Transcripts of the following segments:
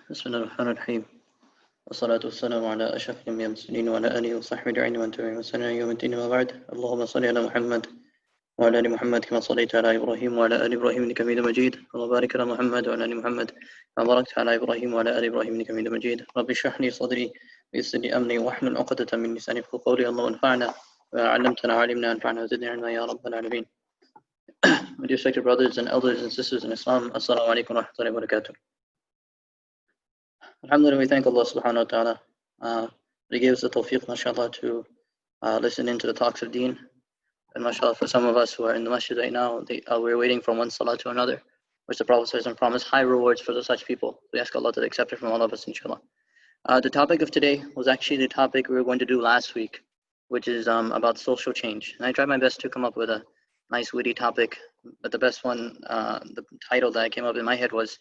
بسم الله الرحمن الرحيم والصلاة والسلام على أشرف الأنبياء والمرسلين وعلى آله وصحبه أجمعين ومن تبعهم بإحسان إلى يوم الدين وبعد. اللهم صل على محمد وعلى آل محمد كما صليت على إبراهيم وعلى آل إبراهيم إنك حميد مجيد. اللهم بارك على محمد وعلى آل محمد كما باركت على إبراهيم وعلى آل إبراهيم إنك حميد مجيد. رب اشرح لي صدري ويسر لي أمري واحلل عقدة من لساني يفقهوا قولي. اللهم انفعنا وعلمتنا وعلمنا انفعنا وزدنا علما يا رب العالمين. My dear respected brothers and elders and sisters in Islam, Assalamu alaikum wa rahmatullahi wa barakatuh. Alhamdulillah, we thank Allah subhanahu wa ta'ala. He gave us the tawfiq, mashallah, to listen into the talks of deen. And mashallah, for some of us who are in the masjid right now, we're waiting from one salah to another, which the Prophet ﷺ promised high rewards for such people. We ask Allah to accept it from all of us, inshallah. The topic of today was actually the topic we were going to do last week, which is about social change. And I tried my best to come up with a nice witty topic, but the best one, the title that came up in my head was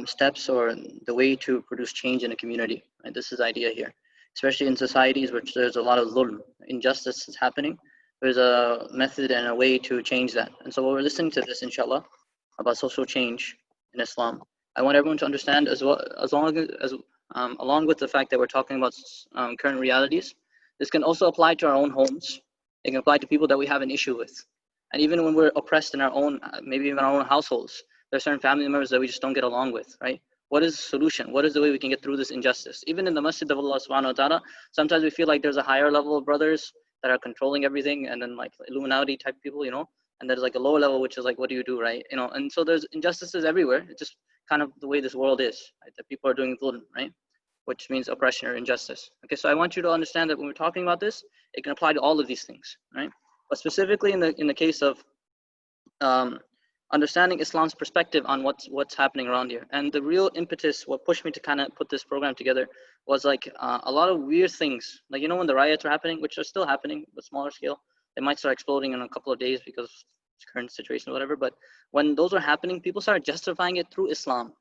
steps or the way to produce change in a community. Right? This is the idea here, especially in societies which there's a lot of dhulm, injustice is happening. There's a method and a way to change that. And so while we're listening to this, inshallah, about social change in Islam, I want everyone to understand along with the fact that we're talking about current realities, this can also apply to our own homes. It can apply to people that we have an issue with. And even when we're oppressed in our own, maybe even our own households, there are certain family members that we just don't get along with, right? What is the solution? What is the way we can get through this injustice? Even in the masjid of Allah subhanahu wa ta'ala, sometimes we feel like there's a higher level of brothers that are controlling everything, and then like Illuminati type people, and there's like a lower level, which is like, what do you do, right? And so there's injustices everywhere. It's just kind of the way this world is, right? That people are doing dhulm, right? Which means oppression or injustice. Okay, so I want you to understand that when we're talking about this, it can apply to all of these things, right? But specifically in the case of understanding Islam's perspective on what's happening around here. And the real impetus, what pushed me to kind of put this program together, was like a lot of weird things. Like, when the riots are happening, which are still happening, but smaller scale, they might start exploding in a couple of days because of the current situation or whatever. But when those are happening, people start justifying it through Islam.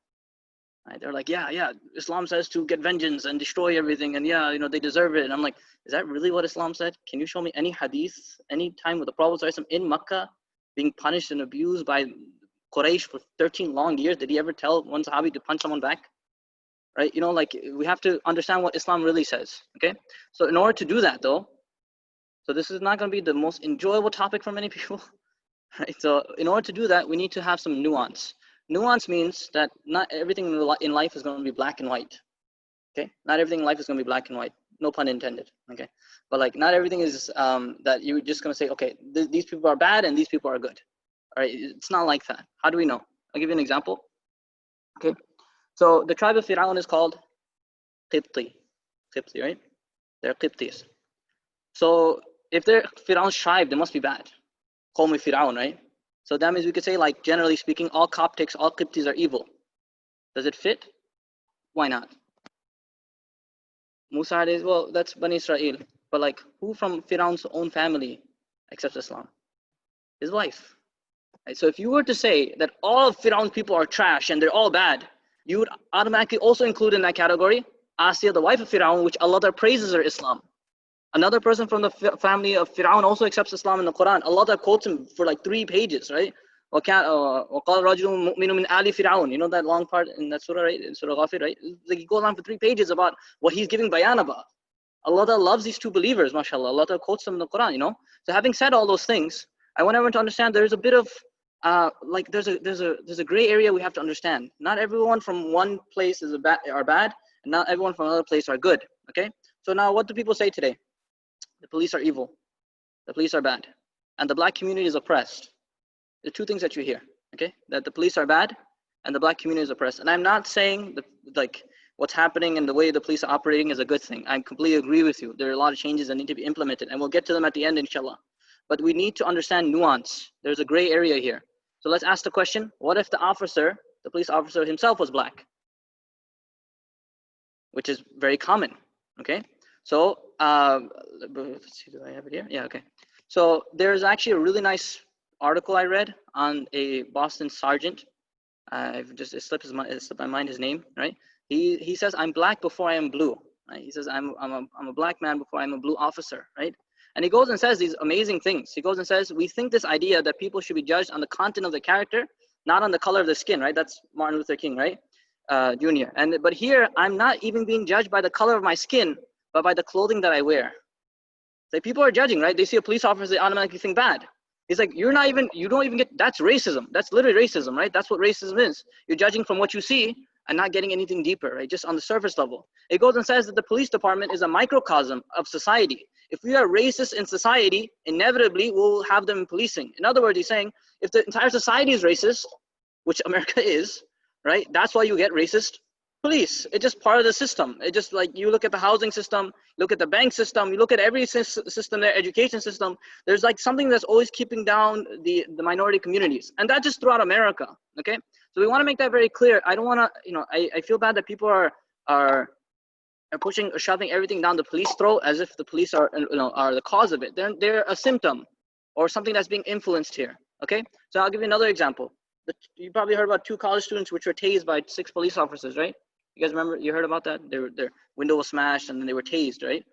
Right? They're like, yeah, Islam says to get vengeance and destroy everything, and they deserve it. And I'm like, is that really what Islam said? Can you show me any hadith, any time with the Prophet in Makkah being punished and abused by Quraysh for 13 long years? Did he ever tell one Sahabi to punch someone back? Right? We have to understand what Islam really says. Okay? So in order to do that though, so this is not going to be the most enjoyable topic for many people. Right? So in order to do that, we need to have some nuance. Nuance means that not everything in life is going to be black and white. Okay? Not everything in life is going to be black and white. No pun intended. Okay? But like, not everything is that you're just going to say, okay, these people are bad and these people are good. All right? It's not like that. How do we know? I'll give you an example. Okay? So the tribe of Fir'aun is called Qibti, right? They're Qibtis. So if they're Fir'aun's tribe, they must be bad. Qawm Fir'aun, right? So that means we could say, like, generally speaking, all Coptics, all Qibtis are evil. Does it fit? Why not? Musa is, well, that's Bani Israel. But like, who from Fir'aun's own family accepts Islam? His wife. Right? So if you were to say that all of Fir'aun's people are trash and they're all bad, you would automatically also include in that category Asiyah, the wife of Fir'aun, which Allah praises her Islam. Another person from the family of Fir'aun also accepts Islam in the Quran. Allah quotes him for like 3 pages, right? وَقَالَ رَجُلٌ مُؤْمِنٌ مِنْ آلِ فِرْعَوْنَ. You know that long part in that surah, right? In Surah Ghafir, right? Like, he goes on for 3 pages about what he's giving bayan about. Allah loves these 2 believers, mashallah. Allah quotes them in the Quran, So having said all those things, I want everyone to understand there's a bit of there's a gray area we have to understand. Not everyone from one place are bad, and not everyone from another place are good. Okay? So now what do people say today? The police are evil. The police are bad. And the black community is oppressed. The 2 things that you hear, okay? That the police are bad and the black community is oppressed. And I'm not saying what's happening and the way the police are operating is a good thing. I completely agree with you. There are a lot of changes that need to be implemented, and we'll get to them at the end, inshallah. But we need to understand nuance. There's a gray area here. So let's ask the question, what if the police officer himself was black? Which is very common, okay? So, let's see, do I have it here? Yeah, okay. So there's actually a really nice article I read on a Boston sergeant. It slipped my mind his name, right? He says, I'm black before I am blue. Right? He says, I'm a black man before I'm a blue officer, right? And he goes and says these amazing things. He goes and says, we think this idea that people should be judged on the content of the character, not on the color of the skin, right? That's Martin Luther King, right? junior. But here, I'm not even being judged by the color of my skin, but by the clothing that I wear. So people are judging, right? They see a police officer, they automatically think bad. It's like, you don't even get, that's racism. That's literally racism, right? That's what racism is. You're judging from what you see and not getting anything deeper, right? Just on the surface level. It goes and says that the police department is a microcosm of society. If we are racist in society, inevitably we'll have them in policing. In other words, he's saying, if the entire society is racist, which America is, right? That's why you get racist police. It's just part of the system. It just, like, you look at the housing system, look at the bank system, you look at every system, their education system, there's like something that's always keeping down the minority communities. And that just throughout America, okay? So we want to make that very clear. I don't want to, I feel bad that people are pushing or shoving everything down the police throat as if the police are the cause of it. They're a symptom or something that's being influenced here, okay? So I'll give you another example. You probably heard about 2 college students which were tased by 6 police officers, right? You guys remember? You heard about that? Their window was smashed and then they were tased, right?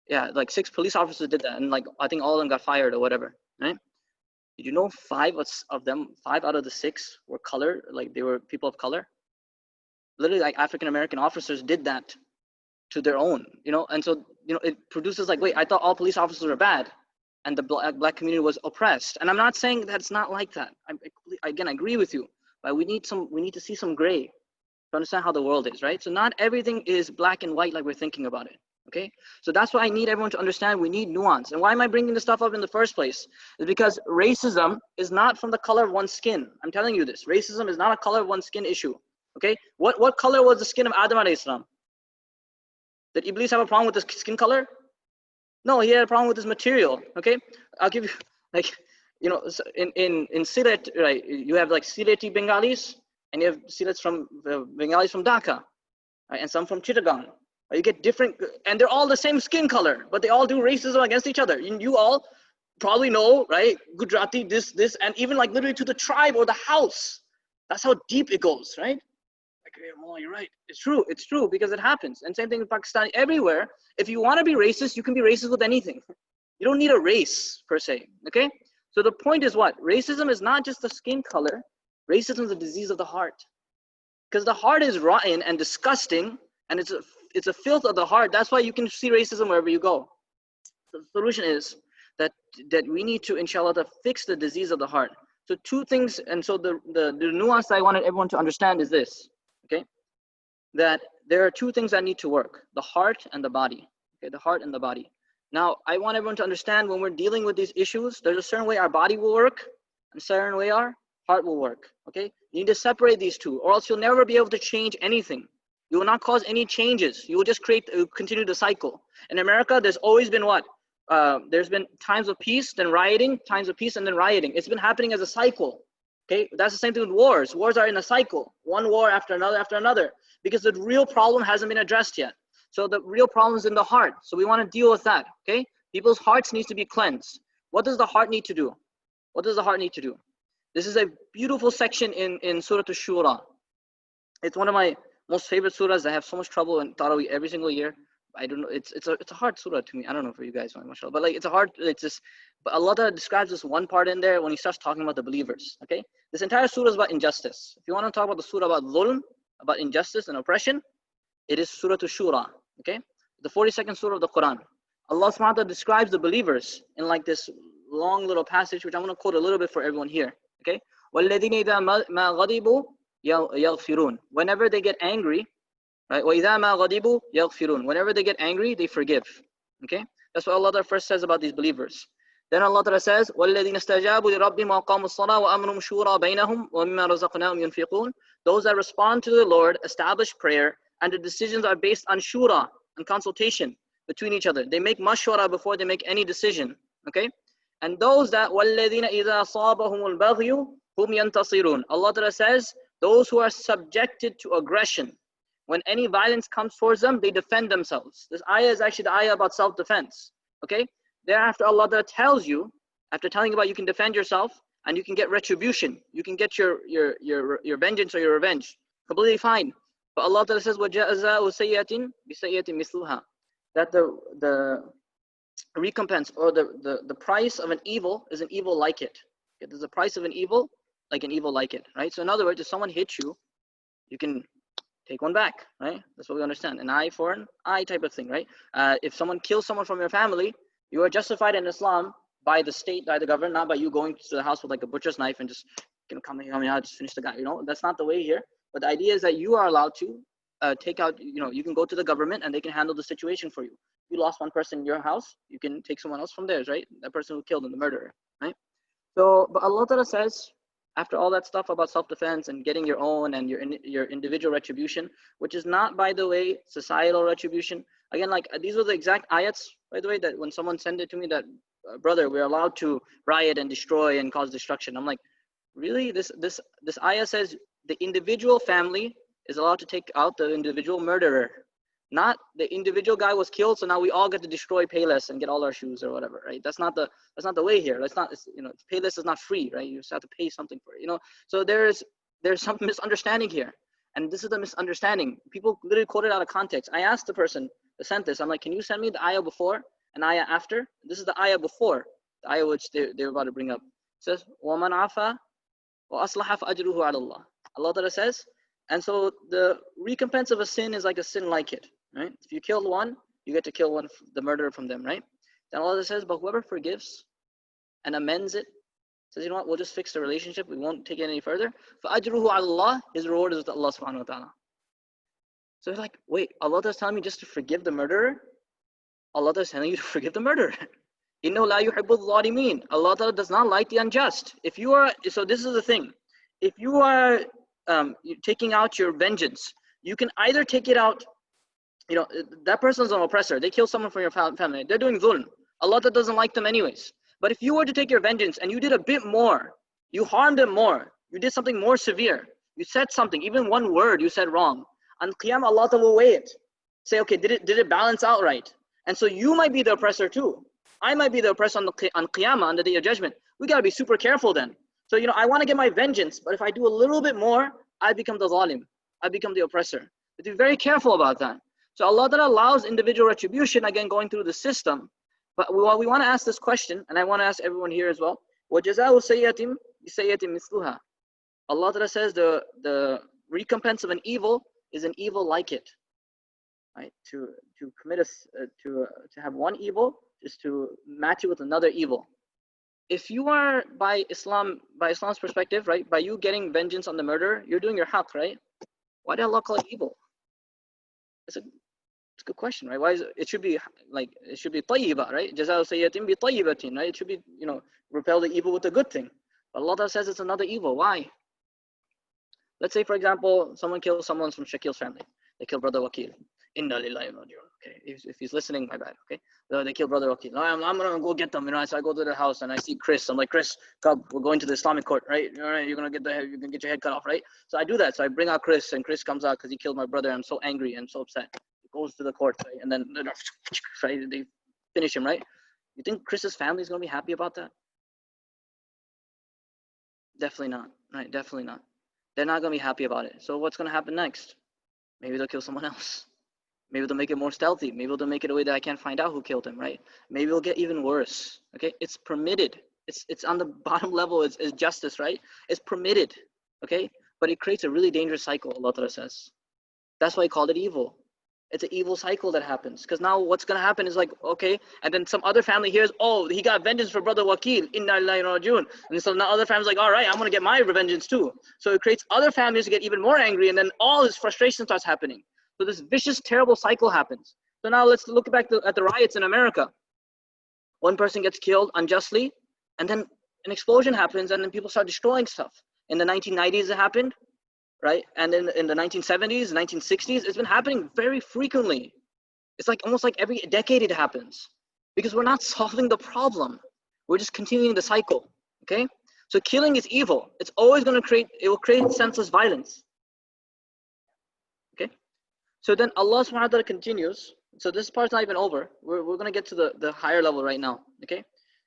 Yeah, like 6 police officers did that, and like I think all of them got fired or whatever, right? Did you know 5 out of the 6 were color, like they were people of color? Literally, like African American officers did that to their own, and so it produces like, wait, I thought all police officers were bad, and the black community was oppressed. And I'm not saying that it's not like that. I agree with you, but we need to see some gray to understand how the world is, right? So not everything is black and white like we're thinking about it, okay? So that's why I need everyone to understand we need nuance. And why am I bringing this stuff up in the first place? Is because racism is not from the color of one's skin. I'm telling you this. Racism is not a color of one's skin issue, okay? What color was the skin of Adam alayhi salam? Did Iblis have a problem with his skin color? No, he had a problem with his material, okay? I'll give you, like, in Sylhet, right, you have like Sylheti Bengalis, and you have Sylhets from Bengalis from Dhaka, right, and some from Chittagong. You get different, and they're all the same skin color, but they all do racism against each other. You all probably know, right? Gujarati, this, and even like literally to the tribe or the house. That's how deep it goes, right? Like, oh, you're right. It's true because it happens. And same thing in Pakistan, everywhere. If you want to be racist, you can be racist with anything. You don't need a race per se, okay? So the point is what? Racism is not just the skin color. Racism is a disease of the heart. Because the heart is rotten and disgusting, and it's a filth of the heart. That's why you can see racism wherever you go. So the solution is that we need to, inshallah, to fix the disease of the heart. So 2 things, and so the nuance I wanted everyone to understand is this, okay? That there are 2 things that need to work: the heart and the body. Okay, the heart and the body. Now, I want everyone to understand when we're dealing with these issues, there's a certain way our body will work, and a certain way our heart will work, okay? You need to separate these 2, or else you'll never be able to change anything. You will not cause any changes. You will just continue the cycle. In America, there's always been what? There's been times of peace, then rioting, times of peace, and then rioting. It's been happening as a cycle, okay? That's the same thing with wars. Wars are in a cycle, one war after another, because the real problem hasn't been addressed yet. So the real problem is in the heart. So we want to deal with that, okay? People's hearts need to be cleansed. What does the heart need to do? What does the heart need to do? This is a beautiful section in Surah Ash-Shura. It's one of my most favorite surahs. I have so much trouble in Taraweeh every single year. I don't know. It's a hard surah to me. I don't know for you guys, mashallah. But like but Allah describes this one part in there when He starts talking about the believers. Okay, this entire surah is about injustice. If you want to talk about the surah about dhulm, about injustice and oppression, it is Surah Ash-Shura. Okay, the 42nd surah of the Quran. Allah subhanahu wa ta'ala describes the believers in like this long little passage, which I'm going to quote a little bit for everyone here. Okay, وَالَّذِينَ إِذَا مَا غَضِبُوا يَغْفِرُونَ. Whenever they get angry, right? وَإِذَا مَا غَضِبُوا يَغْفِرُونَ. Whenever they get angry, they forgive. Okay, that's what Allah first says about these believers. Then Allah says, وَالَّذِينَ اسْتَجَابُوا لِرَبِّهِمْ وَأَقَامُوا الصَّلَاةَ وَأَمْرُهُمْ شُورَى بَيْنَهُمْ وَمِمَّا رَزَقْنَاهُمْ يُنْفِقُونَ. Those that respond to the Lord, establish prayer, and the decisions are based on shura and consultation between each other. They make mashwara before they make any decision. Okay, and those that وَالَّذِينَ إِذَا صَابَهُمُ الْبَغْيُ هُمْ يَنْتَصِرُونَ. Allah says, those who are subjected to aggression, when any violence comes towards them, they defend themselves. This ayah is actually the ayah about self-defense. Okay, thereafter Allah tells you, after telling you about you can defend yourself and you can get retribution, you can get your vengeance or your revenge, completely fine. But Allah says, وَجَزَاءُ سَيِّئَةٍ بِسَيِّئَةٍ مِثْلُهَا. That the recompense or the price of an evil is an evil like it. Okay, there's a price of an evil like it, right? So in other words, if someone hits you, you can take one back, right? That's what we understand. An eye for an eye type of thing, right? If someone kills someone from your family, you are justified in Islam by the state, by the government, not by you going to the house with like a butcher's knife and just come here, just finish the guy. That's not the way here. But the idea is that you are allowed to take out, you can go to the government and they can handle the situation for you. If you lost one person in your house, you can take someone else from theirs, right? That person who killed them, the murderer, right? So, but Allah Ta'ala says, after all that stuff about self-defense and getting your own and your individual retribution, which is not, by the way, societal retribution. Again, like these are the exact ayats, by the way, that when someone sent it to me that, brother, we're allowed to riot and destroy and cause destruction. I'm like, really? This ayah says the individual family is allowed to take out the individual murderer. Not the individual guy was killed, so now we all get to destroy Payless and get all our shoes or whatever, right? That's not the way here. Payless is not free, right? You just have to pay something for it, So there's some misunderstanding here, and this is the misunderstanding. People literally quote it out of context. I asked the person that sent this, I'm like, can you send me the ayah before and ayah after? This is the ayah before, the ayah which they were about to bring up. It says, وَمَنْ عَفَى وَأَصْلَحَ فَأَجْرُهُ عَلَى اللَّهِ. Allah Ta'ala says, and so the recompense of a sin is like a sin like it. Right? If you kill one, you get to kill one, the murderer from them, right? Then Allah says, but whoever forgives and amends it, says, you know what, we'll just fix the relationship, we won't take it any further. فَأَجْرُهُ عَلَى اللَّهِ, his reward is with Allah subhanahu wa ta'ala. So it's like, wait, Allah is telling me just to forgive the murderer? Allah is telling you to forgive the murderer. إِنَّهُ لَا يُحِبُّ الظَّالِمِينَ. Allah does not like the unjust. So this is the thing. If you are taking out your vengeance, you can either take it out, that person's an oppressor. They kill someone from your family. They're doing dhulm. Allah doesn't like them anyways. But if you were to take your vengeance and you did a bit more, you harmed them more, you did something more severe, you said something, even one word you said wrong, on Qiyamah Allah will weigh it. Say, okay, did it balance out right? And so you might be the oppressor too. I might be the oppressor on Qiyamah, on the Day of Judgment. We got to be super careful then. So, I want to get my vengeance, but if I do a little bit more, I become the zalim. I become the oppressor. But be very careful about that. So Allah that allows individual retribution, again, going through the system. But we want to ask this question, and I want to ask everyone here as well. وَجَزَاءُ سَيِّئَةٍ بِسَيِّئَةٍ مِثْلُهَا. Allah Ta'ala says the recompense of an evil is an evil like it. Right? To commit to have one evil is to match it with another evil. If you are by Islam's perspective, right, by you getting vengeance on the murderer, you're doing your haqq, right? Why did Allah call it evil? It's a good question, right? Why it should be tayyiba, right? Jazā'u sayyi'atin bi tayyibatin, right? It should be, repel the evil with a good thing. But Allah says it's another evil. Why? Let's say, for example, someone kills someone from Shakil's family. They kill brother Waqil. Inna lillahi wa inna ilaihi. Okay, if he's listening, my bad. Okay, they kill brother Waqil. I'm gonna go get them. So I go to the house and I see Chris. I'm like, Chris, come, we're going to the Islamic court, right? All right, you're gonna get your head cut off, right? So I do that. So I bring out Chris, and Chris comes out because he killed my brother. I'm so angry and so upset. He goes to the court, right? And then right, they finish him, right? You think Chris's family is gonna be happy about that? Definitely not, right? Definitely not. They're not gonna be happy about it. So what's gonna happen next? Maybe they'll kill someone else. Maybe they'll make it more stealthy. Maybe they'll make it a way that I can't find out who killed him, right? Maybe it'll get even worse. Okay, it's permitted. It's on the bottom level. It's justice, right? It's permitted. Okay, but it creates a really dangerous cycle. Allah Ta'ala says. That's why He called it evil. It's an evil cycle that happens. Because now what's gonna happen is like, okay, and then some other family hears, oh, he got vengeance for brother Waqil. Inna lillahi wa inna ilaihi raji'un. And so now other families like, all right, I'm gonna get my vengeance too. So it creates other families to get even more angry, and then all this frustration starts happening. So this vicious, terrible cycle happens. So now let's look back at the riots in America. One person gets killed unjustly, and then an explosion happens, and then people start destroying stuff. In the 1990s, it happened, right? And in the 1970s, 1960s, it's been happening very frequently. It's like almost like every decade it happens, because we're not solving the problem. We're just continuing the cycle. Okay? So killing is evil. It's always going to will create senseless violence. Okay? So then Allah subhanahu wa ta'ala continues. So this part's not even over. We're going to get to the higher level right now. Okay?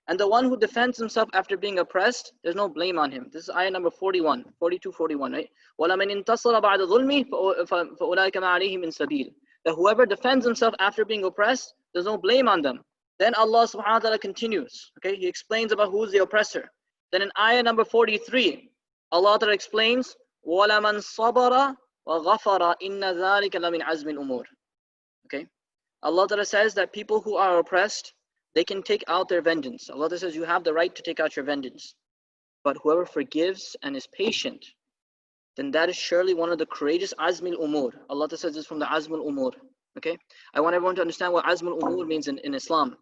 And the one who defends himself after being oppressed, there's no blame on him. This is ayah number 41, 42, 41, right? وَلَمَنْ انْتَصَرَ بَعْدَ ظُلْمِهِ فَأُولَٰئِكَ مَا عَلَيْهِمْ مِنْ سَبِيلٍ. That whoever defends himself after being oppressed, there's no blame on them. Then Allah subhanahu wa ta'ala continues. Okay? He explains about who's the oppressor. Then in ayah number 43, Allah ta'ala explains, وَلَمَنْ صَبَرَ وَغَفَرَ إِنَّ ذَلِكَ لَمِنْ عَزْمِ الْأُمُورِ. Okay? Allah Ta'ala says that people who are oppressed, they can take out their vengeance. Allah Ta'ala says you have the right to take out your vengeance. But whoever forgives and is patient, then that is surely one of the courageous Azmil Umur. Allah Ta'ala says this from the Azmul Umur. Okay? I want everyone to understand what Azmul Umur means in Islam.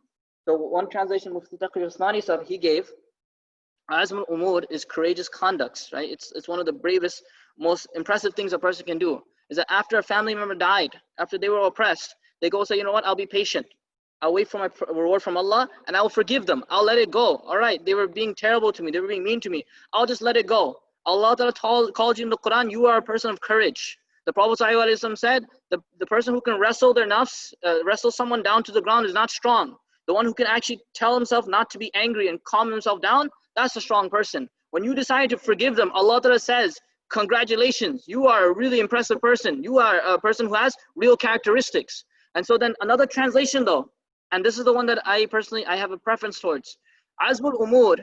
So one translation Mufti Taqi Usmani Sahib, he gave, Azmul Umur is courageous conducts, right? It's one of the bravest, most impressive things a person can do. Is that after a family member died, after they were oppressed, they go say, you know what, I'll be patient. I'll wait for my reward from Allah and I'll forgive them. I'll let it go. All right, they were being terrible to me. They were being mean to me. I'll just let it go. Allah Ta'ala called you in the Quran, you are a person of courage. The Prophet ﷺ said, the person who can wrestle their nafs, wrestle someone down to the ground is not strong. The one who can actually tell himself not to be angry and calm himself down, that's a strong person. When you decide to forgive them, Allah Ta'ala says, congratulations, you are a really impressive person. You are a person who has real characteristics. And so then another translation though, and this is the one that I have a preference towards. Azmul Umur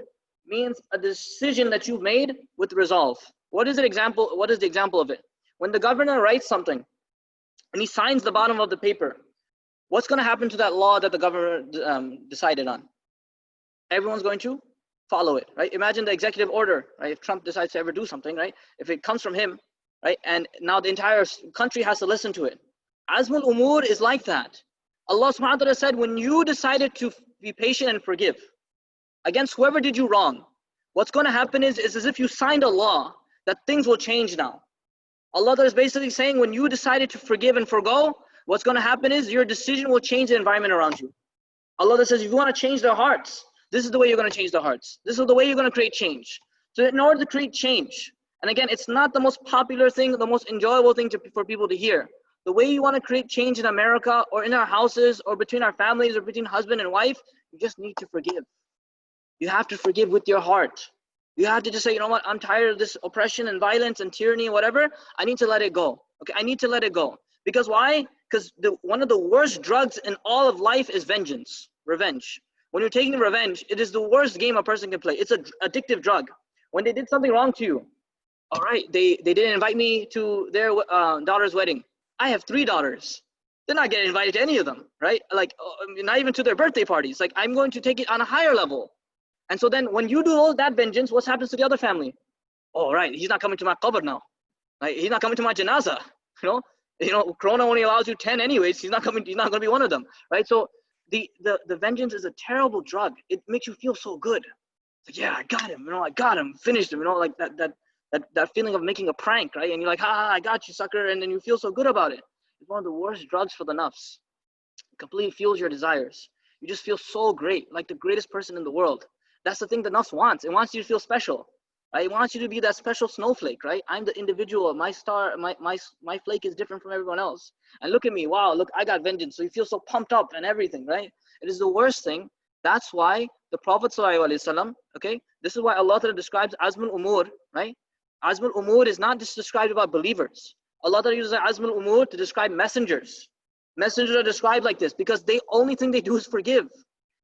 means a decision that you've made with resolve. What is the example of it? When the governor writes something and he signs the bottom of the paper, what's going to happen to that law that the governor decided on? Everyone's going to follow it, right? Imagine the executive order, right? If Trump decides to ever do something, right? If it comes from him, right? And now the entire country has to listen to it. Azmul Umur is like that. Allah subhanahu wa ta'ala said, when you decided to be patient and forgive against whoever did you wrong, what's going to happen is as if you signed a law that things will change now. Allah is basically saying when you decided to forgive and forgo, what's going to happen is your decision will change the environment around you. Allah says if you want to change their hearts, this is the way you're going to change their hearts. This is the way you're going to create change. So in order to create change, and again, it's not the most popular thing, the most enjoyable thing for people to hear. The way you want to create change in America or in our houses or between our families or between husband and wife, you just need to forgive. You have to forgive with your heart. You have to just say, you know what, I'm tired of this oppression and violence and tyranny and whatever. I need to let it go. Okay, I need to let it go. Because why? Because one of the worst drugs in all of life is vengeance, revenge. When you're taking revenge, it is the worst game a person can play. It's an addictive drug. When they did something wrong to you, all right, they didn't invite me to their daughter's wedding. I have 3 daughters. They're not getting invited to any of them, right? Like, not even to their birthday parties. Like, I'm going to take it on a higher level. And so then when you do all that vengeance, what happens to the other family? Oh, right, he's not coming to my qabr now. Like, he's not coming to my janazah. You know, Corona only allows you 10 anyways. He's not going to be one of them, right? So the vengeance is a terrible drug. It makes you feel so good. Like, yeah, I got him. You know, I got him. Finished him. You know, like that feeling of making a prank, right? And you're like, ha, I got you, sucker. And then you feel so good about it. It's one of the worst drugs for the nafs. It completely fuels your desires. You just feel so great, like the greatest person in the world. That's the thing the nafs wants. It wants you to feel special. Right? It wants you to be that special snowflake, right? I'm the individual. My star, my flake is different from everyone else. And look at me. Wow, look, I got vengeance. So you feel so pumped up and everything, right? It is the worst thing. That's why the Prophet ﷺ, okay, this is why Allah Ta'ala describes Azmul Umur, right? Azmul Umur is not just described about believers. Allah Ta'ala uses Azmul Umur to describe messengers. Messengers are described like this because the only thing they do is forgive.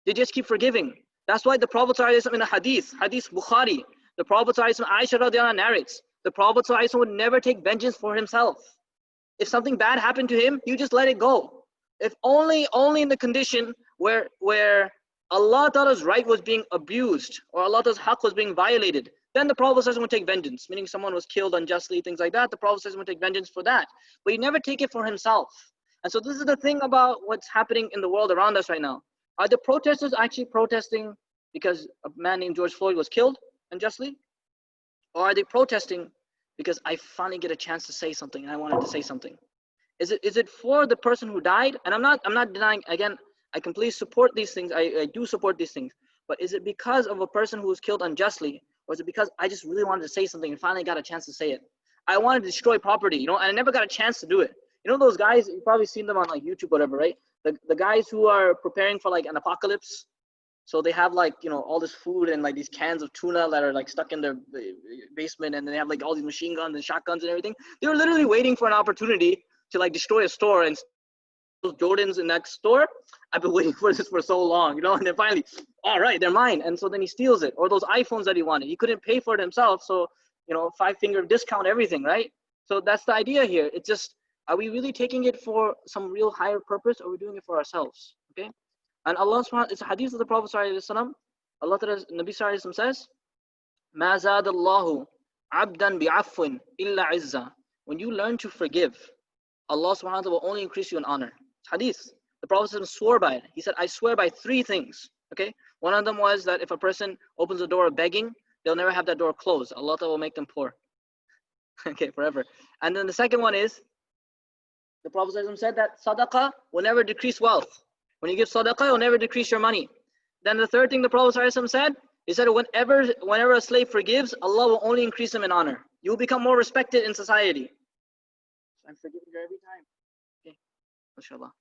They just keep forgiving. That's why the Prophet ﷺ in a hadith Bukhari, the Prophet ﷺ, Aisha radiallahu anha narrates, the Prophet ﷺ would never take vengeance for himself. If something bad happened to him, you just let it go. If only in the condition where Allah Ta'ala's right was being abused or Allah Ta'ala's haqq was being violated, then the Prophet ﷺ would take vengeance, meaning someone was killed unjustly, things like that. The Prophet ﷺ would take vengeance for that. But he never take it for himself. And so this is the thing about what's happening in the world around us right now. Are the protesters actually protesting because a man named George Floyd was killed unjustly? Or are they protesting because I finally get a chance to say something and I wanted to say something? Is it for the person who died? And I'm not denying, again, I completely support these things. I do support these things. But is it because of a person who was killed unjustly? Or is it because I just really wanted to say something and finally got a chance to say it? I wanted to destroy property, and I never got a chance to do it. You know those guys, you've probably seen them on like YouTube, whatever, right? The guys who are preparing for like an apocalypse. So they have like, all this food and like these cans of tuna that are like stuck in their basement, and then they have like all these machine guns and shotguns and everything. They were literally waiting for an opportunity to like destroy a store, and those Jordans in that store, I've been waiting for this for so long, and then finally, all right, they're mine. And so then he steals it. Or those iPhones that he wanted. He couldn't pay for it himself, so 5-finger discount everything, right? So that's the idea here. It's just, are we really taking it for some real higher purpose, or are we doing it for ourselves? Okay. And Allah subhanahu, it's a hadith of the Prophet sallallahu alaihi wasallam. Allah Ta'ala, Nabi sallallahu alaihi wasallam says, "Ma zadallahu abdan bi'afwin illa izza." When you learn to forgive, Allah subhanahu wa ta'ala will only increase you in honor. It's hadith. The Prophet swore by it. He said, I swear by three things. Okay. One of them was that if a person opens the door of begging, they'll never have that door closed. Allah Ta'ala will make them poor. Okay, forever. And then the second one is, the Prophet said that sadaqah will never decrease wealth. When you give sadaqah, it will never decrease your money. Then the third thing the Prophet said, he said, whenever a slave forgives, Allah will only increase him in honor. You will become more respected in society. I'm forgiving her every time. Okay, mashallah.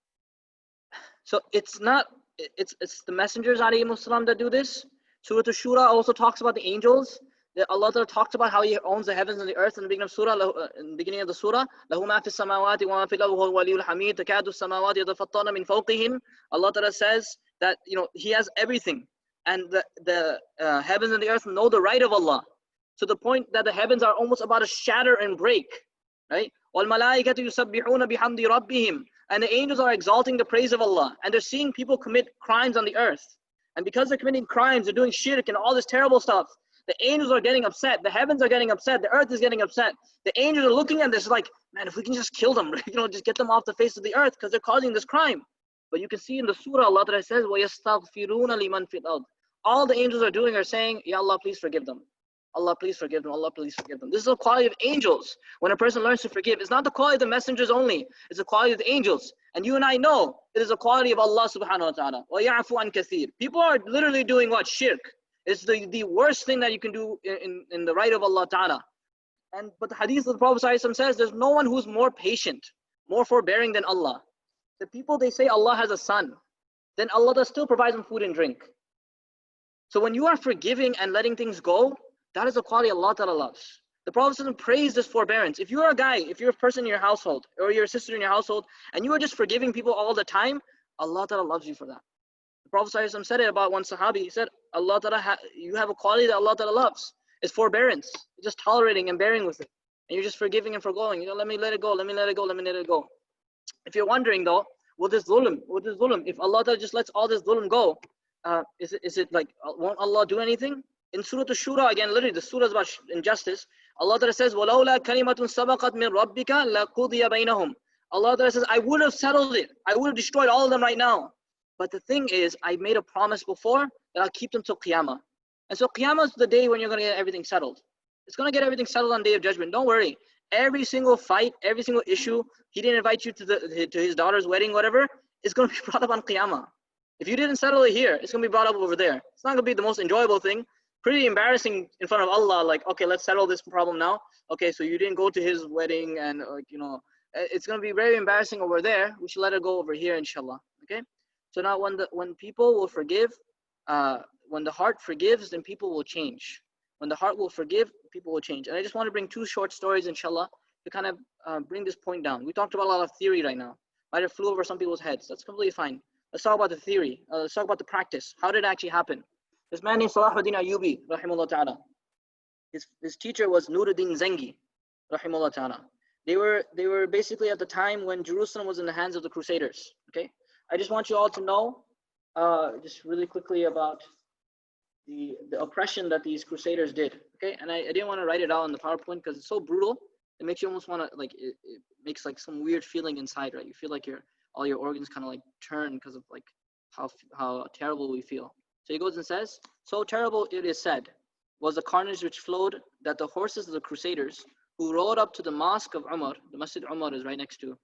So it's not, it's the messengers alayhimus salam that do this. Surah Ash-Shura also talks about the angels. That Allah talks about how He owns the heavens and the earth in the beginning of Surah. In the beginning of the Surah, له ما في السماوات وما في الأرض وهو الولي الحميد تكاد السماوات يتفطرن من فوقهن. Allah Ta'ala says that He has everything, and the heavens and the earth know the right of Allah, to the point that the heavens are almost about to shatter and break, right? وَالْمَلَائِكَةُ يُسَبِّحُونَ بِحَمْدِ رَبِّهِمْ. And the angels are exalting the praise of Allah, and they're seeing people commit crimes on the earth, and because they're committing crimes, they're doing shirk and all this terrible stuff. The angels are getting upset. The heavens are getting upset. The earth is getting upset. The angels are looking at this like, man, if we can just kill them, just get them off the face of the earth, because they're causing this crime. But you can see in the surah, Allah Ta'ala says, وَيَسْتَغْفِرُونَ لِمَنْ فِي الْأَرْضِ. All the angels are doing are saying, Ya Allah, please forgive them. Allah, please forgive them. Allah, please forgive them. This is the quality of angels. When a person learns to forgive, it's not the quality of the messengers only. It's the quality of the angels. And you and I know it is the quality of Allah subhanahu wa ta'ala. وَيَعْفُ عَنْ كَثِيرٍ. People are literally doing what? Shirk. It's the worst thing that you can do in the right of Allah Ta'ala. But the hadith of the Prophet ﷺ says there's no one who's more patient, more forbearing than Allah. The people, they say Allah has a son, then Allah does still provide them food and drink. So when you are forgiving and letting things go, that is the quality Allah Ta'ala loves. The Prophet ﷺ praised this forbearance. If you're a guy, if you're a person in your household, or you're a sister in your household, and you are just forgiving people all the time, Allah Ta'ala loves you for that. The Prophet ﷺ said it about one Sahabi. He said, Allah Ta'ala, you have a quality that Allah Ta'ala loves. It's forbearance. You're just tolerating and bearing with it. And you're just forgiving and forgoing. Let me let it go, let me let it go, let me let it go. If you're wondering though, with this dhulm, if Allah Ta'ala just lets all this dhulm go, is it like, won't Allah do anything? In Surah Ash-Shura, again, literally the surah is about injustice. Allah Ta'ala says, وَلَوْلَا كَلِمَةٌ سَبَقَتْ مِنْ رَبِّكَ لَقُضِيَ بَيْنَهُم. Allah Ta'ala says, I would have settled it. I would have destroyed all of them right now. But the thing is, I made a promise before that I'll keep them till Qiyamah. And so Qiyamah is the day when you're going to get everything settled. It's going to get everything settled on Day of Judgment. Don't worry. Every single fight, every single issue, he didn't invite you to his daughter's wedding, whatever, it's going to be brought up on Qiyamah. If you didn't settle it here, it's going to be brought up over there. It's not going to be the most enjoyable thing. Pretty embarrassing in front of Allah, like, okay, let's settle this problem now. Okay, so you didn't go to his wedding, and it's going to be very embarrassing over there. We should let it go over here, inshallah. Okay? So now when people will forgive, when the heart forgives, then people will change. When the heart will forgive, people will change. And I just want to bring two short stories, inshallah, to kind of bring this point down. We talked about a lot of theory right now. Might have flew over some people's heads. That's completely fine. Let's talk about the theory. Let's talk about the practice. How did it actually happen? This man named Salahuddin Ayyubi, rahimahullah ta'ala. His teacher was Nuruddin Zengi, rahimahullah ta'ala. They were basically at the time when Jerusalem was in the hands of the Crusaders. Okay? I just want you all to know, just really quickly about the oppression that these Crusaders did. Okay, and I didn't want to write it out on the PowerPoint because it's so brutal. It makes you almost want to it makes like some weird feeling inside, right? You feel like all your organs kind of like turn because of like how terrible we feel. So he goes and says, so terrible it is said was the carnage which flowed that the horses of the Crusaders who rode up to the mosque of Umar, the Masjid Umar is right next to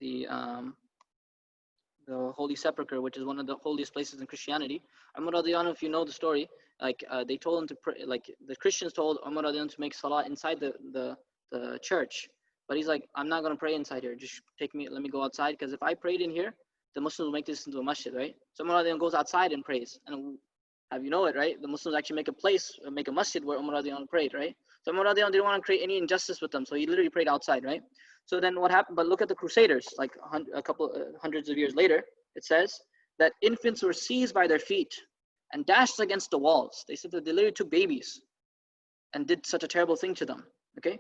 the Holy Sepulchre, which is one of the holiest places in Christianity. Umar radiallahu anhu, if you know the story, they told him to pray, the Christians told Umar radiallahu anhu to make salah inside the church. But he's like, I'm not going to pray inside here. Just let me go outside, because if I prayed in here, the Muslims will make this into a masjid, right? So Umar radiallahu anhu goes outside and prays. And have you know it, right? The Muslims actually make a masjid where Umar radiallahu anhu prayed, right? So Umar radiallahu anhu didn't want to create any injustice with them, so he literally prayed outside, right? So then what happened? But look at the Crusaders, like a couple hundreds of years later, it says that infants were seized by their feet and dashed against the walls. They said that they literally took babies and did such a terrible thing to them. Okay?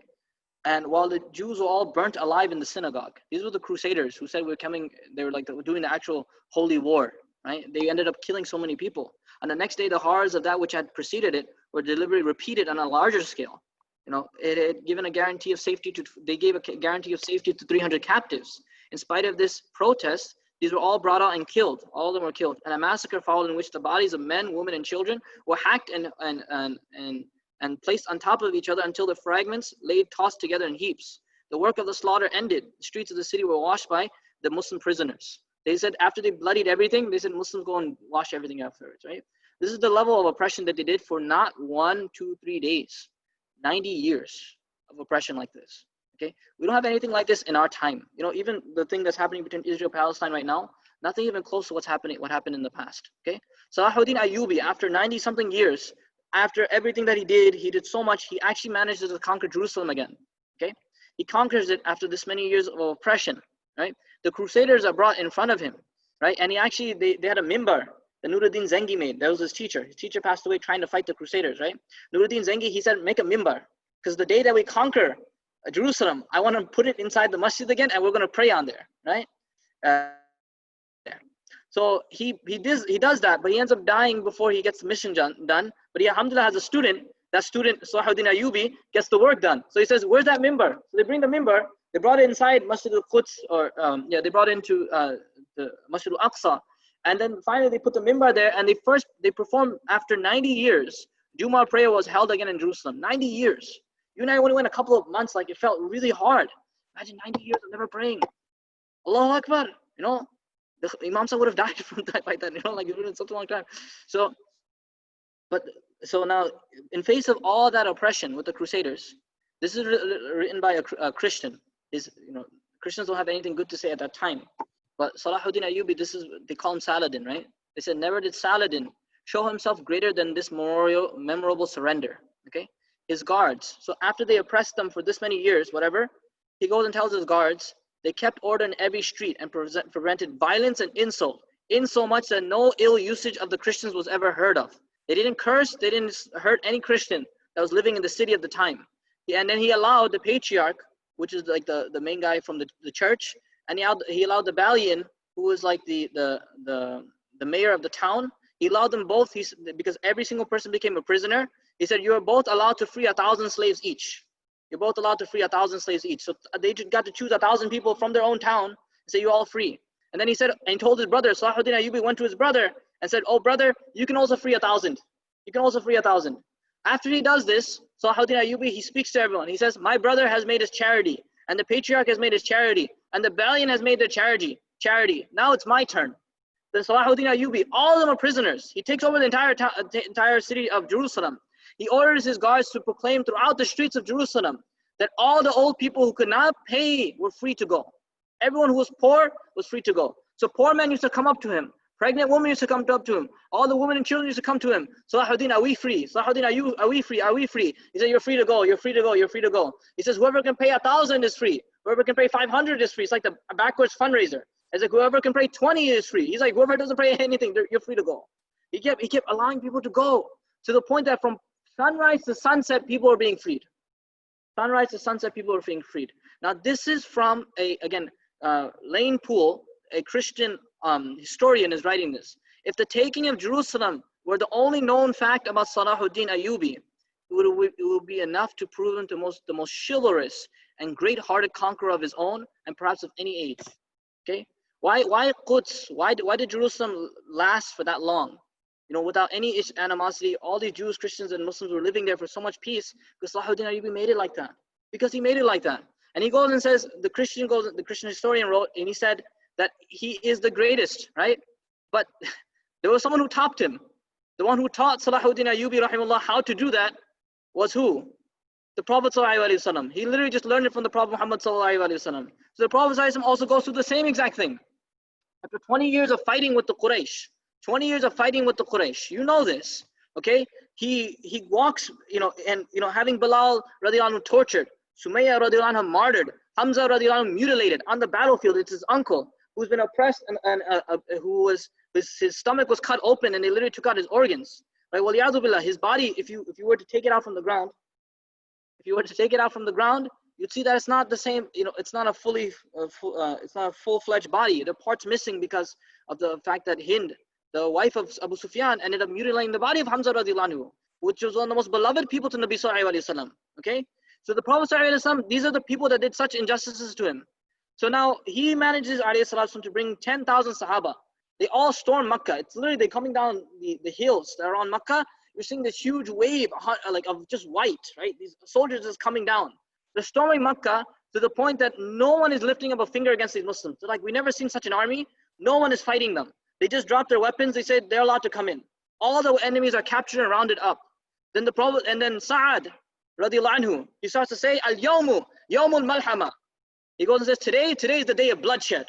And while the Jews were all burnt alive in the synagogue, these were the Crusaders who said we're coming. They were like doing the actual holy war, right? They ended up killing so many people. And the next day, the horrors of that which had preceded it were deliberately repeated on a larger scale. You know, it had given a guarantee of safety to. They gave a guarantee of safety to 300 captives. In spite of this protest, these were all brought out and killed. All of them were killed, and a massacre followed in which the bodies of men, women, and children were hacked and placed on top of each other until the fragments lay tossed together in heaps. The work of the slaughter ended. The streets of the city were washed by the Muslim prisoners. They said after they bloodied everything, they said Muslims go and wash everything afterwards, right? This is the level of oppression that they did for not 1, 2, 3 days, 90 years of oppression like this. Okay, we don't have anything like this in our time. You know, even the thing that's happening between Israel and Palestine right now, nothing even close to what happened in the past. Okay, Salahuddin Ayyubi, after 90 something years, after everything that he did so much, he actually managed to conquer Jerusalem again. Okay, he conquers it after this many years of oppression, right? The Crusaders are brought in front of him, right? And he actually, they had a mimbar that Nuruddin Zengi made. That was his teacher. His teacher passed away trying to fight the Crusaders, right? Nuruddin Zengi, he said, make a mimbar, because the day that we conquer Jerusalem, I want to put it inside the masjid again, and we're going to pray on there, right? So he does that, but he ends up dying before he gets the mission done. But he, alhamdulillah, has a student. That student, Salahuddin Ayyubi, gets the work done. So he says, where's that mimbar? So they bring the mimbar. They brought it inside Masjid al-Quds, or they brought it into the Masjid al-Aqsa. And then finally they put the mimbar there, and they performed after 90 years. Jumu'ah prayer was held again in Jerusalem. 90 years. You and I only went a couple of months, like it felt really hard. Imagine 90 years of never praying. Allahu Akbar, you know. The Imam Sahib would have died from that by then, you know, like it would have been such a long time. So now, in face of all that oppression with the Crusaders, this is written by a Christian. Christians don't have anything good to say at that time. But Salahuddin Ayyubi, they call him Saladin, right? They said, never did Saladin show himself greater than this memorable surrender. Okay, his guards. So after they oppressed them for this many years, whatever, he goes and tells his guards. They kept order in every street and prevented violence and insult, in so much that no ill usage of the Christians was ever heard of. They didn't curse, they didn't hurt any Christian that was living in the city at the time. And then he allowed the patriarch, which is like the main guy from the church, and he allowed the Balian, who was like the mayor of the town. He allowed them both, because every single person became a prisoner. He said, you are both allowed to free 1,000 slaves each. You're both allowed to free 1,000 slaves each. So they got to choose 1,000 people from their own town and say, you're all free. And then he said, and he told his brother, Salahuddin Ayyubi went to his brother and said, oh brother, you can also free 1,000. You can also free 1,000. After he does this, Salahuddin Ayyubi, he speaks to everyone. He says, my brother has made his charity, and the patriarch has made his charity, and the Balian has made their charity. Now it's my turn. Then Salahuddin Ayyubi, all of them are prisoners. He takes over the entire city of Jerusalem. He orders his guards to proclaim throughout the streets of Jerusalem that all the old people who could not pay were free to go. Everyone who was poor was free to go. So poor men used to come up to him. Pregnant women used to come up to him. All the women and children used to come to him. Salahuddin, are we free? Salahuddin, are we free? Are we free? He said, you're free to go. You're free to go. You're free to go. He says, whoever can pay 1,000 is free. Whoever can pay 500 is free. It's like the backwards fundraiser. It's like whoever can pay 20 is free. He's like, whoever doesn't pay anything, you're free to go. He kept allowing people to go, to the point that from sunrise to sunset, people are being freed. Sunrise to sunset, people are being freed. Now, this is from Lane Poole, a Christian historian, is writing this. If the taking of Jerusalem were the only known fact about Salahuddin Ayyubi, it would be enough to prove him the most chivalrous and great-hearted conqueror of his own, and perhaps of any age. Okay, why Quds? Why did Jerusalem last for that long? You know, without any animosity, all these Jews, Christians, and Muslims were living there for so much peace because Salahuddin Ayyubi made it like that. Because he made it like that. And he goes and says, the Christian historian wrote, and he said that he is the greatest, right? But there was someone who topped him. The one who taught Salahuddin Ayyubi rahimahullah how to do that was who? The Prophet ﷺ. He literally just learned it from the Prophet Muhammad ﷺ. So the Prophet ﷺ also goes through the same exact thing. After 20 years of fighting with the Quraysh, 20 years of fighting with the Quraysh. You know this, okay? He walks, having Bilal radiallahu anhu tortured, Sumayya radiallahu anha martyred, Hamza radiallahu anhu mutilated on the battlefield. It's his uncle who's been oppressed and his stomach was cut open and they literally took out his organs. Right? Well, his body, if you were to take it out from the ground, you'd see that it's not the same, it's not a it's not a full-fledged body. There are parts missing because of the fact that Hind, the wife of Abu Sufyan, ended up mutilating the body of Hamza radiallahu anhu, which was one of the most beloved people to Nabi sallallahu alaihi wasallam. Okay, so the Prophet sallallahu alaihi wasallam, these are the people that did such injustices to him. So now he manages alayhi salatu to bring 10,000 Sahaba. They all storm Makkah. It's literally they coming down the hills that are on Makkah. You're seeing this huge wave like of just white, right? These soldiers just coming down. They're storming Makkah to the point that no one is lifting up a finger against these Muslims. They're like, we never seen such an army. No one is fighting them. They just dropped their weapons. They said they're allowed to come in. All the enemies are captured and rounded up. Then the Prophet, and then Sa'ad, radiallahu anhu, he starts to say, Al-yawmu, yawmul malhama. He goes and says, today is the day of bloodshed.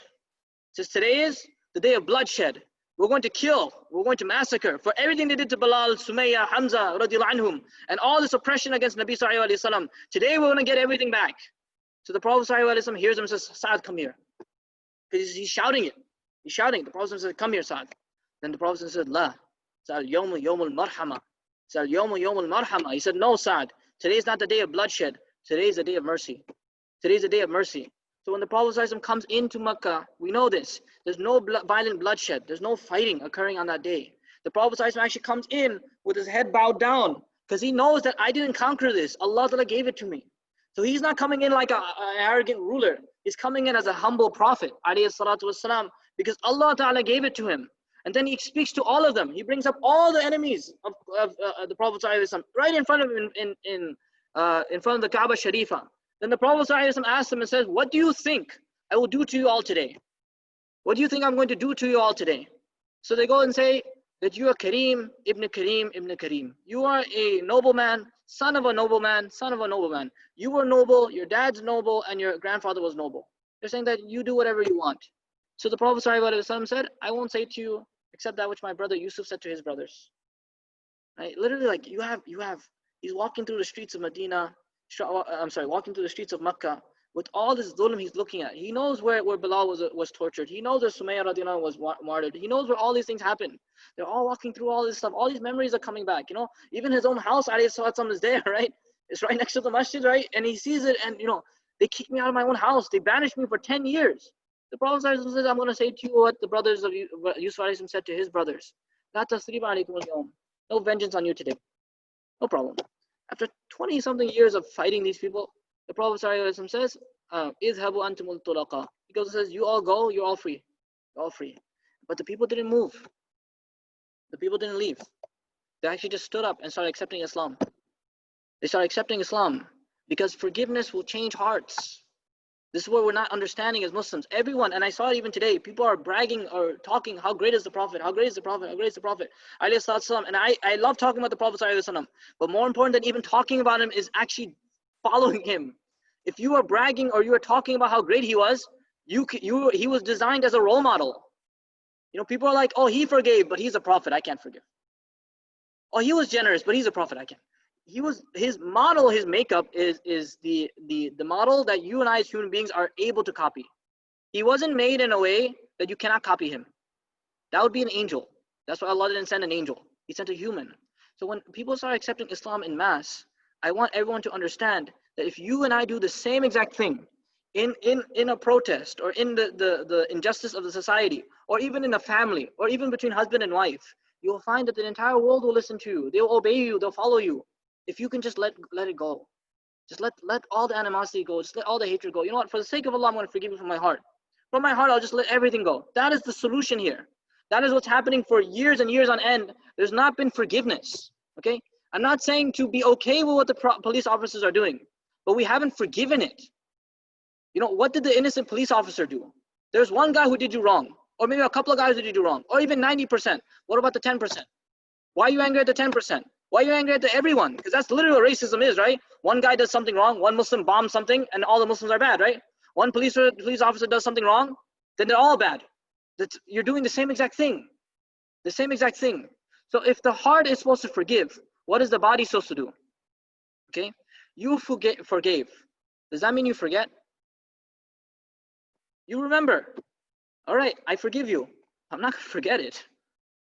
He says, today is the day of bloodshed. We're going to kill, we're going to massacre for everything they did to Bilal, Sumayya, Hamza, radiallahu anhum, and all this oppression against Nabi sallallahu alaihi wasallam. Today we're going to get everything back. So the Prophet sallallahu alaihi wasallam hears him and says, Sa'ad, come here. Because he's shouting it. He's shouting. The Prophet says, come here, Sa'ad. Then the Prophet said, La. Sa'al yawmu yawmul marhama. Sa'al yawmu yawmul marhama. He said, no, Sa'ad. Today is not the day of bloodshed. Today is the day of mercy. Today is the day of mercy. So when the Prophet ﷺ comes into Makkah, we know this. There's no violent bloodshed. There's no fighting occurring on that day. The Prophet ﷺ actually comes in with his head bowed down because he knows that I didn't conquer this. Allah Ta'ala gave it to me. So he's not coming in like an arrogant ruler. He's coming in as a humble prophet, ﷺ, because Allah Ta'ala gave it to him. And then he speaks to all of them. He brings up all the enemies of the Prophet ﷺ right in front of him in front of the Kaaba Sharifah. Then the Prophet ﷺ asks them and says, what do you think I will do to you all today? What do you think I'm going to do to you all today? So they go and say that you are Kareem, Ibn Kareem, Ibn Kareem. You are a nobleman, son of a nobleman, son of a nobleman. You were noble, your dad's noble, and your grandfather was noble. They're saying that you do whatever you want. So the Prophet ﷺ said, I won't say to you except that which my brother Yusuf said to his brothers. Right? Literally, like he's walking through the streets of Medina, walking through the streets of Makkah with all this dhulm he's looking at. He knows where Bilal was tortured. He knows where Sumayya radiallahu was martyred. He knows where all these things happened. They're all walking through all this stuff. All these memories are coming back. Even his own house, alayhi salatu is there, right? It's right next to the masjid, right? And he sees it, and they kicked me out of my own house. They banished me for 10 years. The Prophet says, I'm going to say to you what the brothers of Yusuf said to his brothers. La tasriba alaykum al-yawm. No vengeance on you today. No problem. After 20-something years of fighting these people, the Prophet ﷺ says, "Idhabu antumul tulaqa." He goes and says, you all go, you're all free. You're all free. But the people didn't move. The people didn't leave. They actually just stood up and started accepting Islam. They started accepting Islam because forgiveness will change hearts. This is what we're not understanding as Muslims. Everyone, and I saw it even today, people are bragging or talking, how great is the Prophet, how great is the Prophet, how great is the Prophet, and I love talking about the Prophet, but more important than even talking about him is actually following him. If you are bragging or you are talking about how great he was, he was designed as a role model. People are like, oh, he forgave, but he's a prophet, I can't forgive. Oh, he was generous, but he's a prophet, I can't. His model, his makeup is the model that you and I as human beings are able to copy. He wasn't made in a way that you cannot copy him. That would be an angel. That's why Allah didn't send an angel. He sent a human. So when people start accepting Islam in mass, I want everyone to understand that if you and I do the same exact thing in a protest or in the injustice of the society, or even in a family, or even between husband and wife, you will find that the entire world will listen to you. They will obey you. They'll follow you. If you can just let it go. Just let all the animosity go. Just let all the hatred go. You know what? For the sake of Allah, I'm going to forgive you from my heart. From my heart, I'll just let everything go. That is the solution here. That is what's happening for years and years on end. There's not been forgiveness. Okay? I'm not saying to be okay with what the police officers are doing, but we haven't forgiven it. What did the innocent police officer do? There's one guy who did you wrong, or maybe a couple of guys who did you wrong, or even 90%. What about the 10%? Why are you angry at the 10%? Why are you angry at everyone? Because that's literally what racism is, right? One guy does something wrong, one Muslim bombs something, and all the Muslims are bad, right? One police officer does something wrong, then they're all bad. You're doing the same exact thing. The same exact thing. So if the heart is supposed to forgive, what is the body supposed to do? Okay? You forgave. Does that mean you forget? You remember. All right, I forgive you. I'm not going to forget it.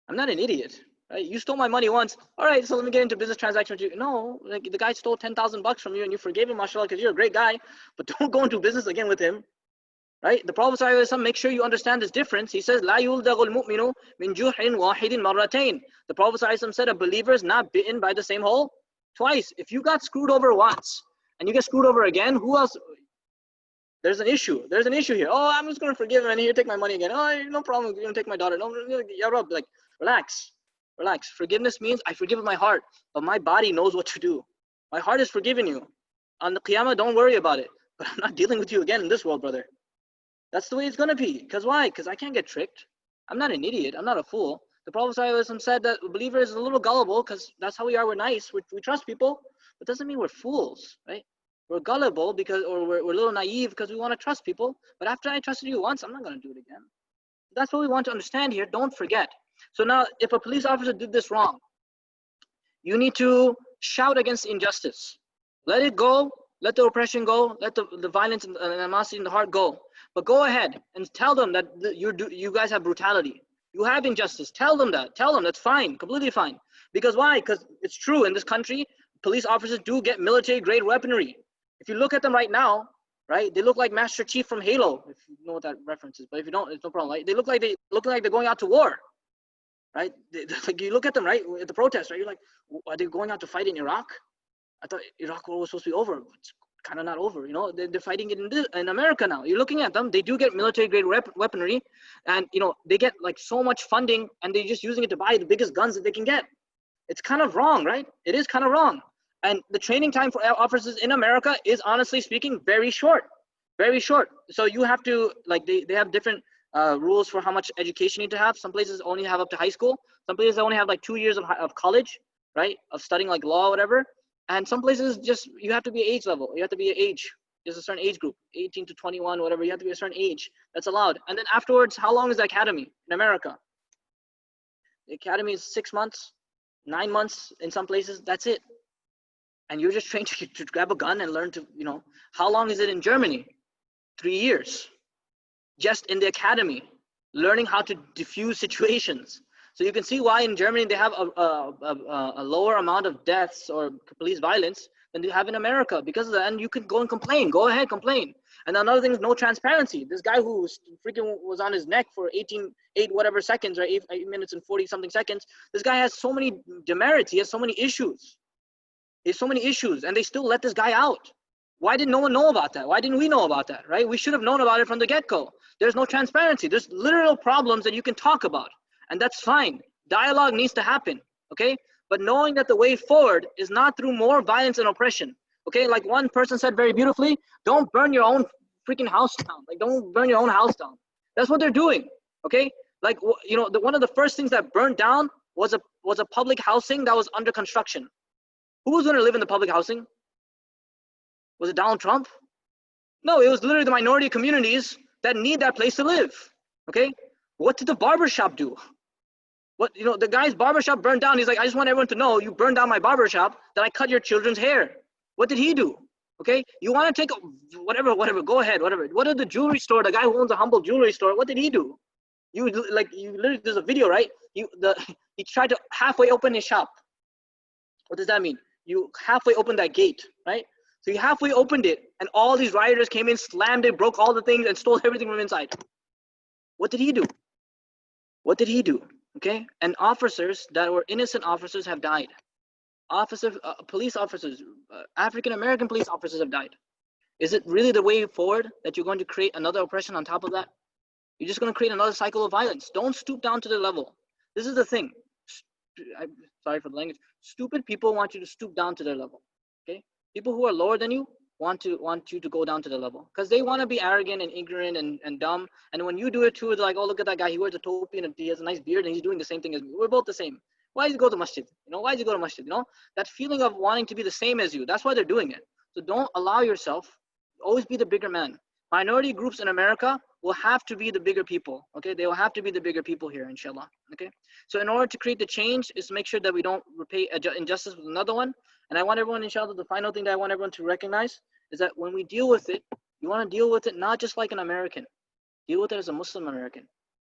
I'm not an idiot. Right? You stole my money once. All right, so let me get into business transaction with you. No, like the guy stole 10,000 bucks from you and you forgave him, mashallah, because you're a great guy. But don't go into business again with him. Right? The Prophet ﷺ, make sure you understand this difference. He says, لا يُلْدَغُ الْمُؤْمِنُ مِنْ جُحْرٍ وَاحِدٍ مَرَّتَيْن. The Prophet ﷺ said, a believer is not bitten by the same hole twice. If you got screwed over once and you get screwed over again, who else? There's an issue. There's an issue here. Oh, I'm just going to forgive him and here, take my money again. Oh, no problem. You're going to take my daughter. No, ya Rab, like, relax. Relax. Forgiveness means I forgive with my heart, but my body knows what to do. My heart is forgiving you. On the Qiyamah, don't worry about it. But I'm not dealing with you again in this world, brother. That's the way it's going to be. Because why? Because I can't get tricked. I'm not an idiot. I'm not a fool. The Prophet ﷺ said that a believer is a little gullible because that's how we are. We're nice. We trust people. But doesn't mean we're fools, right? We're gullible because, or we're a little naive because we want to trust people. But after I trusted you once, I'm not going to do it again. That's what we want to understand here. Don't forget. So now, if a police officer did this wrong, you need to shout against injustice. Let it go. Let the oppression go. Let the violence and animosity in the heart go. But go ahead and tell them that you guys have brutality. You have injustice. Tell them that. Tell them that's fine. Completely fine. Because why? Because it's true in this country, police officers do get military-grade weaponry. If you look at them right now, right, they look like Master Chief from Halo, if you know what that reference is. But if you don't, it's no problem. Right? They look like they're going out to war, right? Like you look at them, right, at the protest, right? You're like, are they going out to fight in Iraq? I thought Iraq war was supposed to be over. It's kind of not over, you know. They're fighting it in America now. You're looking at them. They do get military-grade weaponry, and you know they get like so much funding, and they're just using it to buy the biggest guns that they can get. It's kind of wrong, right? It is kind of wrong. And the training time for officers in America is, honestly speaking, very short. Very short. So you have to, like, they have different rules for how much education you need to have. Some places only have up to high school. Some places only have like 2 years of college, right? Of studying like law or whatever. And some places just, you have to be age level. You have to be age. There's a certain age group, 18 to 21, whatever. You have to be a certain age. That's allowed. And then afterwards, how long is the academy in America? The academy is 6 months, 9 months in some places. That's it. And you're just trained to grab a gun and learn to, you know, how long is it in Germany? 3 years. Just in the academy, learning how to diffuse situations. So you can see why in Germany they have a lower amount of deaths or police violence than they have in America because of that. And you can go and complain. Go ahead, complain. And another thing is no transparency. This guy who freaking was on his neck for 8 whatever seconds, right? 8 minutes and 40 something seconds. This guy has so many demerits. He has so many issues. There's so many issues, and they still let this guy out. Why did no one know about that? Why didn't we know about that, right? We should have known about it from the get-go. There's no transparency. There's literal problems that you can talk about, and that's fine. Dialogue needs to happen, okay? But knowing that the way forward is not through more violence and oppression, okay? Like one person said very beautifully, don't burn your own freaking house down. Like, don't burn your own house down. That's what they're doing, okay? Like, you know, one of the first things that burned down was a public housing that was under construction. Who was going to live in the public housing? Was it Donald Trump? No, it was literally the minority communities that need that place to live. Okay? What did the barbershop do? What, you know, the guy's barbershop burned down. He's like, I just want everyone to know you burned down my barbershop, that I cut your children's hair. What did he do? Okay? You want to take whatever, go ahead, whatever. What did the jewelry store, the guy who owns a humble jewelry store, what did he do? You literally, there's a video, right? He tried to halfway open his shop. What does that mean? You halfway opened that gate, right? So you halfway opened it, and all these rioters came in, slammed it, broke all the things, and stole everything from inside. What did he do? What did he do? Okay? And officers that were innocent officers have died. Police officers, African American police officers have died. Is it really the way forward that you're going to create another oppression on top of that? You're just going to create another cycle of violence. Don't stoop down to their level. This is the thing. Sorry for the language. Stupid people want you to stoop down to their level. Okay? People who are lower than you want you to go down to their level because they want to be arrogant and ignorant and dumb. And when you do it too, they're like, oh, look at that guy. He wears a topi and he has a nice beard and he's doing the same thing as me. We're both the same. Why does he go to masjid? You know, why does he go to masjid? You know, that feeling of wanting to be the same as you. That's why they're doing it. So don't allow yourself. Always be the bigger man. Minority groups in America will have to be the bigger people. Okay, they will have to be the bigger people here, inshallah. Okay, so in order to create the change is to make sure that we don't repay injustice with another one. And I want everyone, inshallah, the final thing that I want everyone to recognize is that when we deal with it, you want to deal with it not just like an American. Deal with it as a Muslim American.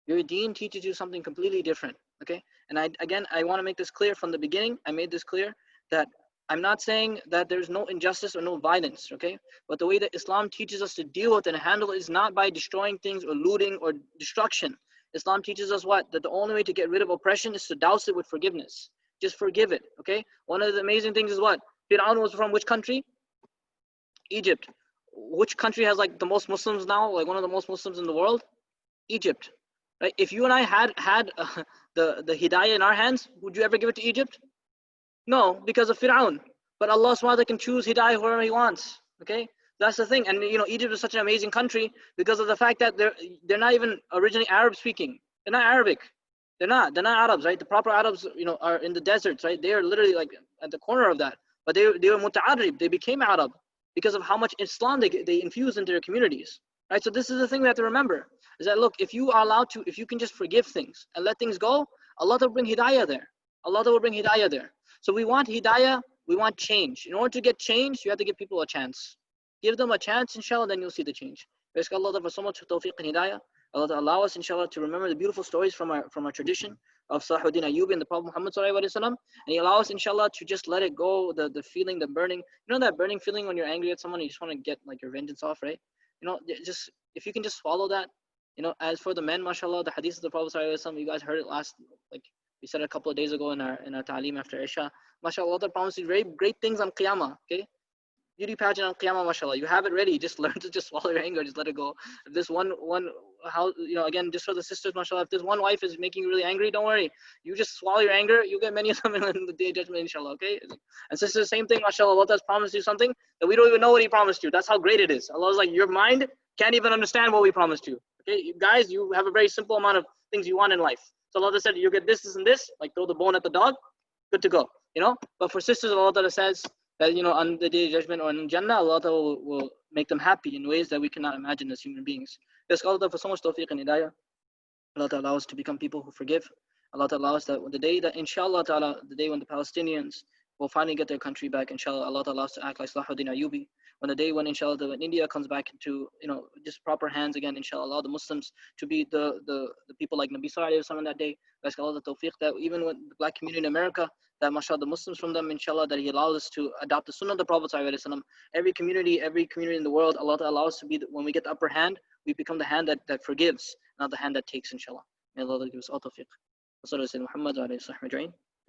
Your deen teaches you something completely different. Okay. And I want to make this clear from the beginning. I made this clear that I'm not saying that there's no injustice or no violence. Okay. But the way that Islam teaches us to deal with and handle is not by destroying things or looting or destruction. Islam teaches us what? That the only way to get rid of oppression is to douse it with forgiveness. Just forgive it. Okay. One of the amazing things is what? Fir'aun was from which country? Egypt. Which country has like the most Muslims now? Like one of the most Muslims in the world? Egypt. Right? If you and I had the hidayah in our hands, would you ever give it to Egypt? No, because of Fir'aun. But Allah subhanahu wa ta'ala can choose hidayah whoever He wants. Okay, that's the thing. And Egypt is such an amazing country because of the fact that they're not even originally Arab speaking. They're not Arabic. They're not Arabs, right? The proper Arabs, are in the deserts, right? They are literally like at the corner of that. But they were muta'arrib. They became Arab because of how much Islam they infused into their communities, right? So this is the thing we have to remember: is that look, if you are allowed to, if you can just forgive things and let things go, Allah will bring hidayah there. Allah will bring hidayah there. So we want hidayah, we want change. In order to get change, you have to give people a chance. Give them a chance, inshallah, then you'll see the change. We ask Allah for so much tawfiq and hidayah. Allah to allow us, inshallah, to remember the beautiful stories from our tradition of Salahuddin Ayyubi and the Prophet Muhammad sallallahu alaihi wasallam, and He allow us, inshallah, to just let it go, the feeling, the burning. That burning feeling when you're angry at someone, you just want to get like your vengeance off, right? Just if you can just swallow that. As for the men, mashallah, the hadith of the Prophet sallallahu alaihi wasallam, you guys heard it last, like we said a couple of days ago in our ta'aleem after Isha. Mashallah, Allah promises very great things on Qiyamah. Okay, beauty pageant on Qiyamah, mashallah. You have it ready. Just learn to just swallow your anger. Just let it go. If this one how again, just for the sisters, mashallah, if this one wife is making you really angry, don't worry. You just swallow your anger. You get many of them in the day of judgment, inshallah. Okay. And sisters, same thing, mashallah. Allah has promised you something that we don't even know what He promised you. That's how great it is. Allah is like, your mind can't even understand what we promised you. Okay, you guys, you have a very simple amount of things you want in life. So Allah said, you get this, this, and this. Like throw the bone at the dog, good to go. But for sisters, Allah says that on the day of judgment or in Jannah, Allah will make them happy in ways that we cannot imagine as human beings. Yes, Allah for so much tawfiq and hidayah. Allah allow us to become people who forgive. Allah allow us that the day that inshallah ta'ala, the day when the Palestinians will finally get their country back, inshallah, Allah allow us to act like Salahuddin Ayyubi. When the day when inshallah when India comes back into just proper hands again, inshallah, allow the Muslims to be the people like Nabi Sallallahu Alaihi Wasallam that day. Ask Allah the tawfiq that even with the black community in America, that mashallah the Muslims from them, inshallah, that He allows us to adopt the sunnah of the Prophet Sallallahu Alaihi Wasallam. Every community in the world, Allah allows us to be when we get the upper hand, we become the hand that forgives, not the hand that takes, inshallah. May Allah give us all tawfiq. Wa sallallahu alaihi wa sallam Muhammad wa alihi wa sahbihi ajma'in.